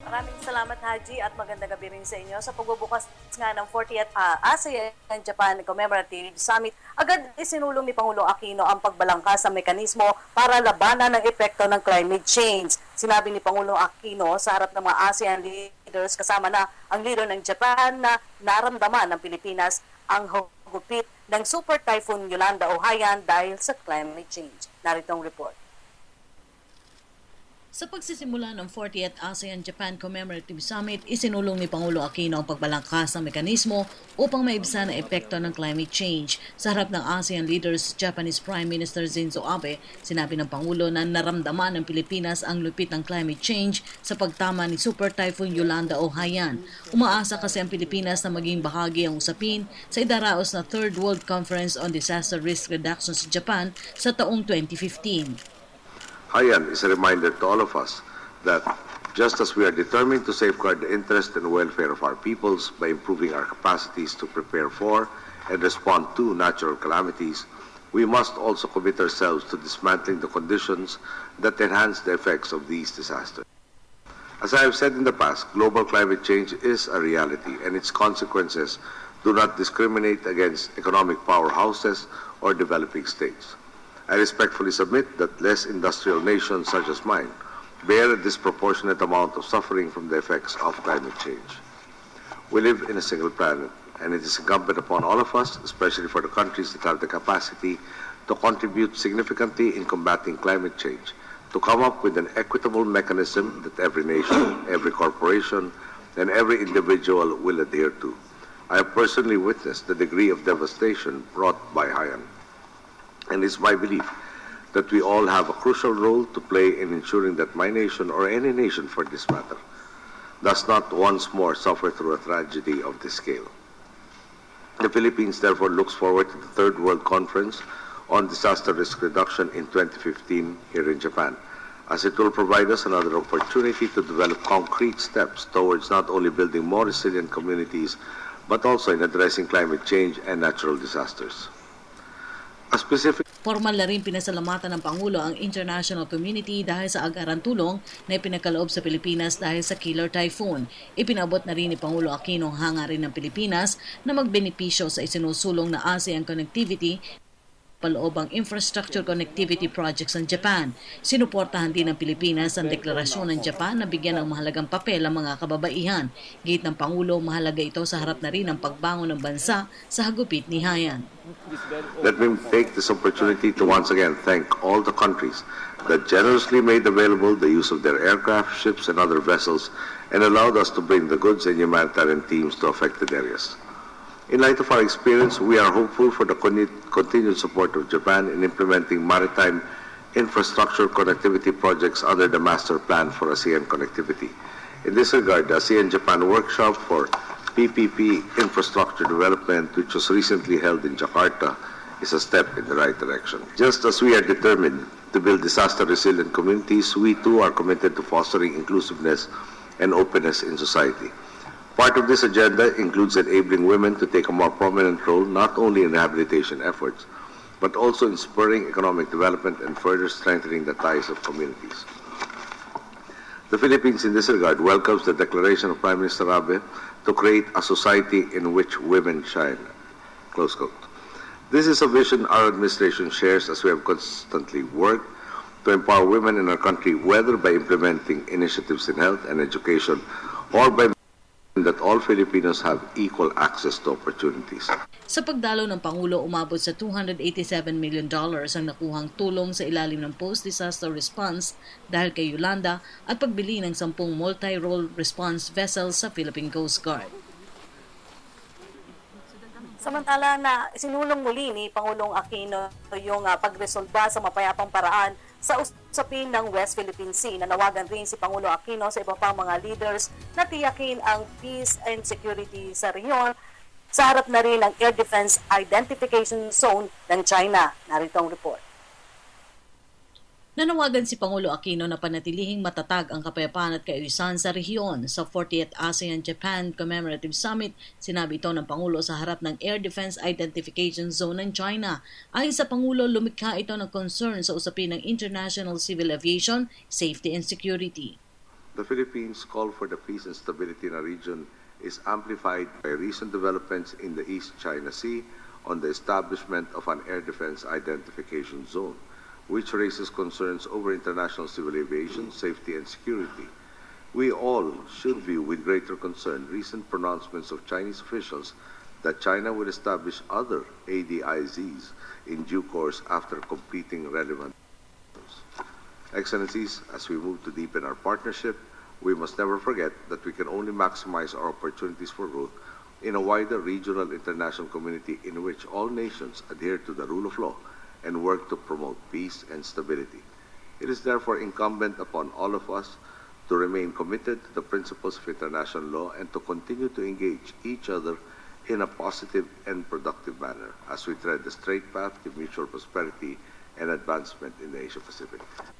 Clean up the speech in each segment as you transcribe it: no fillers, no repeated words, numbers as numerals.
Maraming salamat, Haji, at magandang gabi rin sa inyo. Sa pagbubukas nga ng 40th ASEAN-Japan Commemorative Summit, agad isinulong ni Pangulong Aquino ang pagbalangkas sa mekanismo para labanan ng epekto ng climate change. Sinabi ni Pangulong Aquino sa harap ng mga ASEAN leaders kasama na ang leader ng Japan na naramdaman ng Pilipinas ang hugupit ng Super Typhoon Yolanda o Haiyan dahil sa climate change. Narito ang report. Sa pagsisimula ng 40th ASEAN-Japan Commemorative Summit, isinulong ni Pangulo Aquino ang pagbalangkas ng mekanismo upang maibsan ang epekto ng climate change. Sa harap ng ASEAN leaders, Japanese Prime Minister Shinzo Abe, sinabi ng Pangulo na naramdaman ng Pilipinas ang lupit ng climate change sa pagtama ni Super Typhoon Yolanda o Haiyan. Umaasa kasi ang Pilipinas na maging bahagi ang usapin sa idaraos na Third World Conference on Disaster Risk Reduction sa Japan sa taong 2015. Haiyan is a reminder to all of us that just as we are determined to safeguard the interest and welfare of our peoples by improving our capacities to prepare for and respond to natural calamities, we must also commit ourselves to dismantling the conditions that enhance the effects of these disasters. As I have said in the past, global climate change is a reality and its consequences do not discriminate against economic powerhouses or developing states. I respectfully submit that less industrial nations such as mine bear a disproportionate amount of suffering from the effects of climate change. We live in a single planet, and it is incumbent upon all of us, especially for the countries that have the capacity to contribute significantly in combating climate change, to come up with an equitable mechanism that every nation, every corporation, and every individual will adhere to. I have personally witnessed the degree of devastation brought by Haiyan. And it's my belief that we all have a crucial role to play in ensuring that my nation, or any nation for this matter, does not once more suffer through a tragedy of this scale. The Philippines therefore looks forward to the Third World Conference on Disaster Risk Reduction in 2015 here in Japan, as it will provide us another opportunity to develop concrete steps towards not only building more resilient communities, but also in addressing climate change and natural disasters. Formal na rin pinasalamatan ng Pangulo ang international community dahil sa agarang tulong na ipinakaloob sa Pilipinas dahil sa killer typhoon. Ipinabot na rin ni Pangulo Aquino ang hangarin ng Pilipinas na magbenepisyo sa isinusulong na ASEAN connectivity paloob ang infrastructure connectivity projects ng Japan. Sinuportahan din ng Pilipinas ang deklarasyon ng Japan na bigyan ng mahalagang papel ang mga kababaihan. Git ng Pangulo, mahalaga ito sa harap na rin ng pagbangon ng bansa sa hagupit ni Haiyan. Let me take this opportunity to once again thank all the countries that generously made available the use of their aircraft, ships, and other vessels and allowed us to bring the goods and humanitarian teams to affected areas. In light of our experience, we are hopeful for the continued support of Japan in implementing maritime infrastructure connectivity projects under the Master Plan for ASEAN Connectivity. In this regard, the ASEAN-Japan Workshop for PPP Infrastructure Development, which was recently held in Jakarta, is a step in the right direction. Just as we are determined to build disaster-resilient communities, we too are committed to fostering inclusiveness and openness in society. Part of this agenda includes enabling women to take a more prominent role not only in rehabilitation efforts, but also in spurring economic development and further strengthening the ties of communities. The Philippines in this regard welcomes the declaration of Prime Minister Abe to create a society in which women shine. Close quote. This is a vision our administration shares as we have constantly worked to empower women in our country, whether by implementing initiatives in health and education or by that all Filipinos have equal access to opportunities. Sa pagdalo ng Pangulo, umabot sa $287 million ang nakuhang tulong sa ilalim ng post-disaster response dahil kay Yolanda at pagbili ng 10 multi-role response vessels sa Philippine Coast Guard. Samantala na sinulong muli ni Pangulong Aquino yung pagresolba sa mapayapang paraan sa usapin ng West Philippine Sea. Nanawagan rin si Pangulo Aquino sa iba pang mga leaders na tiyakin ang peace and security sa rehiyon sa harap na rin ng Air Defense Identification Zone ng China. Narito ang report. Nanawagan si Pangulo Aquino na panatilihing matatag ang kapayapaan at kaayusan sa rehiyon. Sa 40th ASEAN-Japan Commemorative Summit, sinabi ito ng Pangulo sa harap ng Air Defense Identification Zone ng China. Ayon sa Pangulo, lumikha ito ng concern sa usapin ng international civil aviation, safety and security. The Philippines' call for the peace and stability in our region is amplified by recent developments in the East China Sea on the establishment of an air defense identification zone, which raises concerns over international civil aviation, safety, and security. We all should view with greater concern recent pronouncements of Chinese officials that China will establish other ADIZs in due course after completing relevant. Excellencies, as we move to deepen our partnership, we must never forget that we can only maximize our opportunities for growth in a wider regional international community in which all nations adhere to the rule of law and work to promote peace and stability. It is therefore incumbent upon all of us to remain committed to the principles of international law and to continue to engage each other in a positive and productive manner as we tread the straight path to mutual prosperity and advancement in the Asia-Pacific.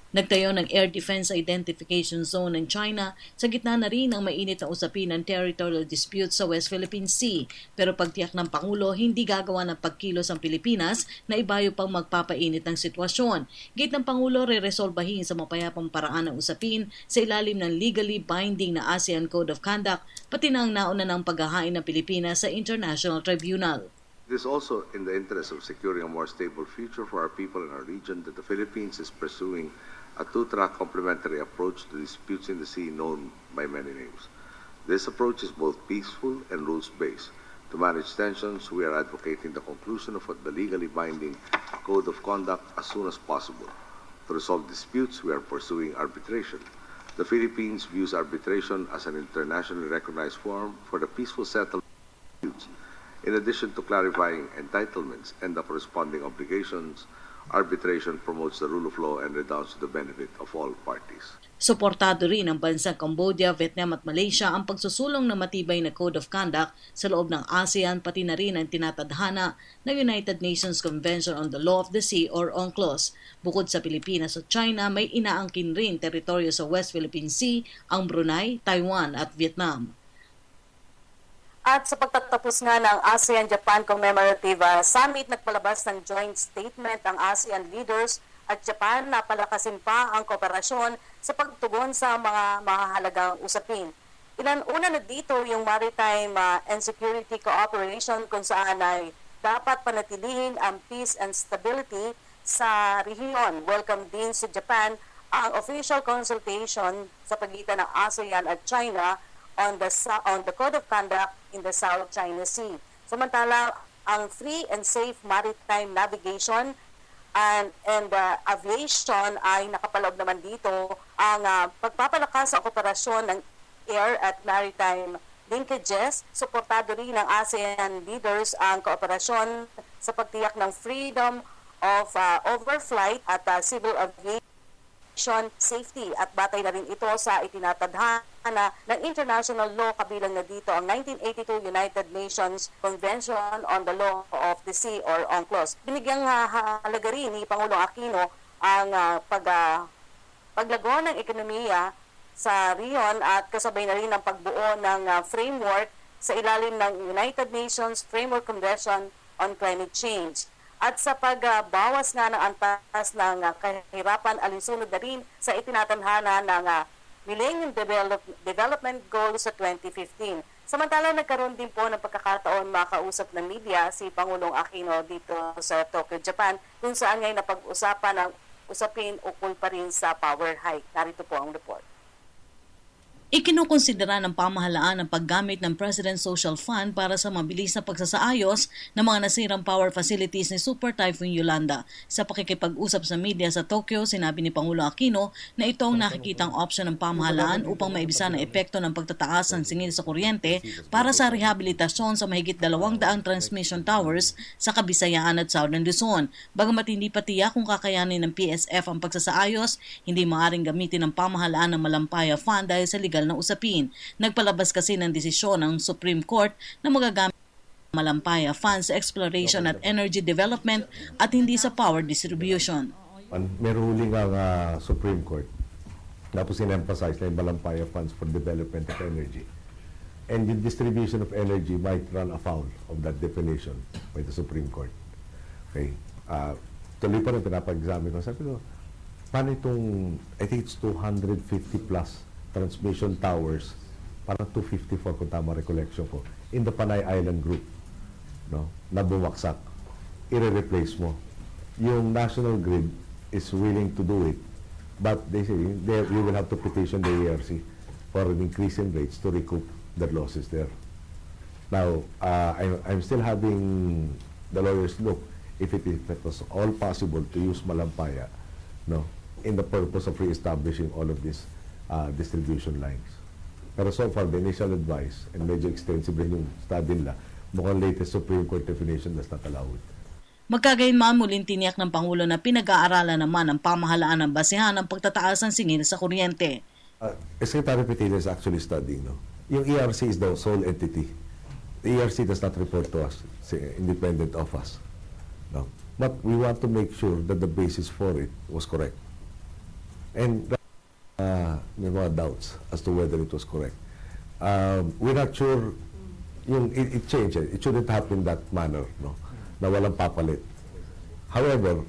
Nagtayo ng Air Defense Identification Zone ng China sa gitna na rin ng mainit na usapin ng territorial dispute sa West Philippine Sea. Pero pagtiyak ng Pangulo, hindi gagawa ng pagkilos ang Pilipinas na ibayo pang magpapainit ng sitwasyon. Gate ng Pangulo, re-resolbahin sa mapayapang paraan ng usapin sa ilalim ng legally binding na ASEAN Code of Conduct, pati na ang nauna ng paghahain ng Pilipinas sa International Tribunal. It is also in the interest of securing a more stable future for our people in our region that the Philippines is pursuing a two-track complementary approach to disputes in the sea known by many names. This approach is both peaceful and rules-based. To manage tensions, we are advocating the conclusion of the legally binding Code of Conduct as soon as possible. To resolve disputes, we are pursuing arbitration. The Philippines views arbitration as an internationally recognized forum for the peaceful settlement of disputes. In addition to clarifying entitlements and the corresponding obligations, arbitration promotes the rule of law and redounds to the benefit of all parties. Suportado rin ng bansang Cambodia, Vietnam at Malaysia ang pagsusulong ng matibay na Code of Conduct sa loob ng ASEAN, pati na rin ang tinatadhana ng United Nations Convention on the Law of the Sea or UNCLOS. Bukod sa Pilipinas at China, may inaangkin rin teritoryo sa West Philippine Sea ang Brunei, Taiwan at Vietnam. At sa pagtatapos nga ng ASEAN-Japan Commemorative Summit, nagpalabas ng joint statement ang ASEAN leaders at Japan na palakasin pa ang kooperasyon sa pagtugon sa mga mahalagang usapin. Una na dito yung maritime and security cooperation kung saan ay dapat panatilihin ang peace and stability sa rehiyon. Welcome din sa Japan ang official consultation sa pagitan ng ASEAN at China on the Code of Conduct in the South China Sea. Samantala, ang free and safe maritime navigation and aviation ay nakapaloob naman dito ang pagpapalakas sa operasyon ng air at maritime linkages. Suportado rin ng ASEAN leaders ang kooperasyon sa pagtiyak ng freedom of overflight at civil aviation safety at batay na rin ito sa itinatadhana ng international law, kabilang na dito ang 1982 United Nations Convention on the Law of the Sea or UNCLOS. Binigyang halaga rin ni Pangulong Aquino ang paglago ng ekonomiya sa riyon at kasabay na rin ang pagbuo ng framework sa ilalim ng United Nations Framework Convention on Climate Change. At sa pagbawas nga ng antas ng kahirapan, alinsunod na rin sa itinatadhana ng Millennium Development Goals sa 2015. Samantala, nagkaroon din po ng pagkakataon makausap ng media si Pangulong Aquino dito sa Tokyo, Japan, kung saan ngayon napag-usapan ng usapin ukol pa rin sa power hike. Narito po ang report. Ikinukonsidera ng pamahalaan ang paggamit ng President's Social Fund para sa mabilis na pagsasaayos ng mga nasirang power facilities ni Super Typhoon Yolanda. Sa pakikipag-usap sa media sa Tokyo, sinabi ni Pangulong Aquino na ito ang nakikitang option ng pamahalaan upang maibsan ang epekto ng pagtataas ng singil sa kuryente para sa rehabilitasyon sa mahigit 200 transmission towers sa Kabisayaan at Southern Luzon. Bagamat hindi pa tiyak kung kakayanin ng PSF ang pagsasaayos, hindi maaaring gamitin ng pamahalaan ng Malampaya Fund dahil sa legal na usapin. Nagpalabas kasi ng desisyon ng Supreme Court na magagamit ang Malampaya Fund sa exploration at energy development at hindi sa power distribution. May ruling ang Supreme Court. Tapos in-emphasize na yung Malampaya Funds for Development of Energy. And the distribution of energy might run afoul of that definition by the Supreme Court. Okay. Tuloy pa rin pinapag-examine ko. Sabi ko, paano itong, I think it's 250 plus transmission towers, parang 254 kung tama recollection ko, in the Panay Island group, no, na bumagsak. I-replace mo. Yung National Grid is willing to do it, but they say you will have to petition the ERC for an increase in rates to recoup the losses there. Now, I'm still having the lawyers look if it was all possible to use Malampaya, no, in the purpose of re-establishing all of these distribution lines. Pero so far, the initial advice, and medyo extensive rin yung study nila, mukhang latest Supreme Court definition does not allow it. Magkagayunman muling tiniyak ng Pangulo na pinag-aaralan naman ng pamahalaan ng basehan ng pagtataas ng singil sa kuryente. Secretary Petila is actually studying, no? Yung ERC is the sole entity. The ERC does not report to us, independent of us. No? But we want to make sure that the basis for it was correct. And may mga doubts as to whether it was correct. We're not sure, it changed. It shouldn't happen in that manner, no? Na walang papalit. However,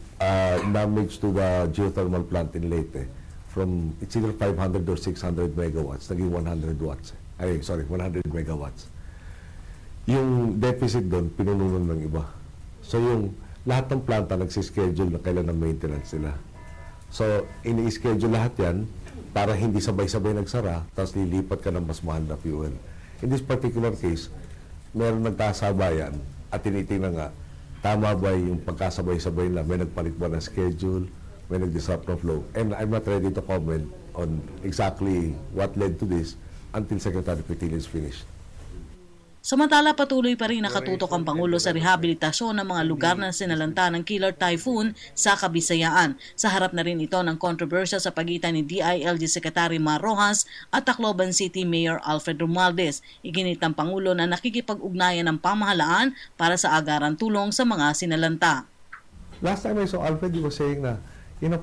damage to the geothermal plant in Leyte, from it's either 500 or 600 megawatts, naging 100 watts. 100 megawatts. Yung deficit doon, pinununan ng iba. So yung lahat ng planta nagsischedule na kailan ng maintenance nila. So ini-schedule lahat yan para hindi sabay-sabay nagsara, tapos lilipat ka ng mas mahal na fuel. In this particular case, meron nagkasabayan at tinitingnan nga, tama ba yung pagkasabay-sabay nila? May nagpalit ba ng schedule? May nag-disrupt ng flow? And I'm not ready to comment on exactly what led to this until Secretary Petila is finished. Samantala, patuloy pa rin nakatutok ang Pangulo sa rehabilitasyon ng mga lugar na sinalanta ng killer typhoon sa Kabisayaan. Sa harap na rin ito ng kontrobersya sa pagitan ni DILG Secretary Mar Rojas at Tacloban City Mayor Alfred Romualdez. Iginit ng Pangulo na nakikipag-ugnayan ng pamahalaan para sa agaran tulong sa mga sinalanta. Last time I saw Alfred, he was saying na,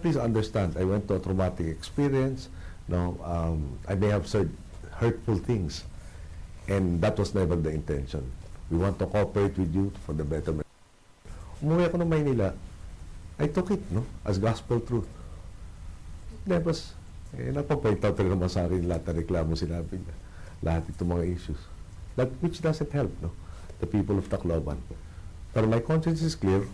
please understand, I went to a traumatic experience, I may have said hurtful things. And that was never the intention. We want to cooperate with you for the betterment. Umuwi ako ng Maynila, I took it, as gospel truth. Tapos, napapoint out rin naman sa akin lahat na reklamo sinabi niya. Lahat itong mga issues. Which doesn't help, the people of Tacloban. Pero my conscience is clear.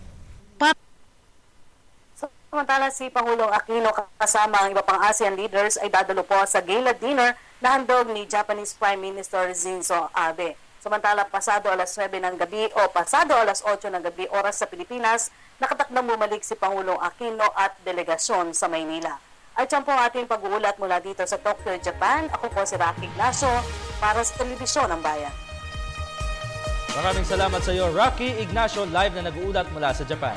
Samantala, si Pangulong Aquino kasama ang iba pang ASEAN leaders ay dadalo po sa gala dinner na handog ni Japanese Prime Minister Shinzo Abe. Samantala, pasado alas 9 ng gabi o pasado alas 8 ng gabi oras sa Pilipinas, nakatakdang bumalik si Pangulong Aquino at delegasyon sa Maynila. At yan po ang ating pag-uulat mula dito sa Tokyo, Japan. Ako po si Rocky Ignacio para sa Telebisyon ng Bayan. Maraming salamat sa iyo, Rocky Ignacio, live na nag-uulat mula sa Japan.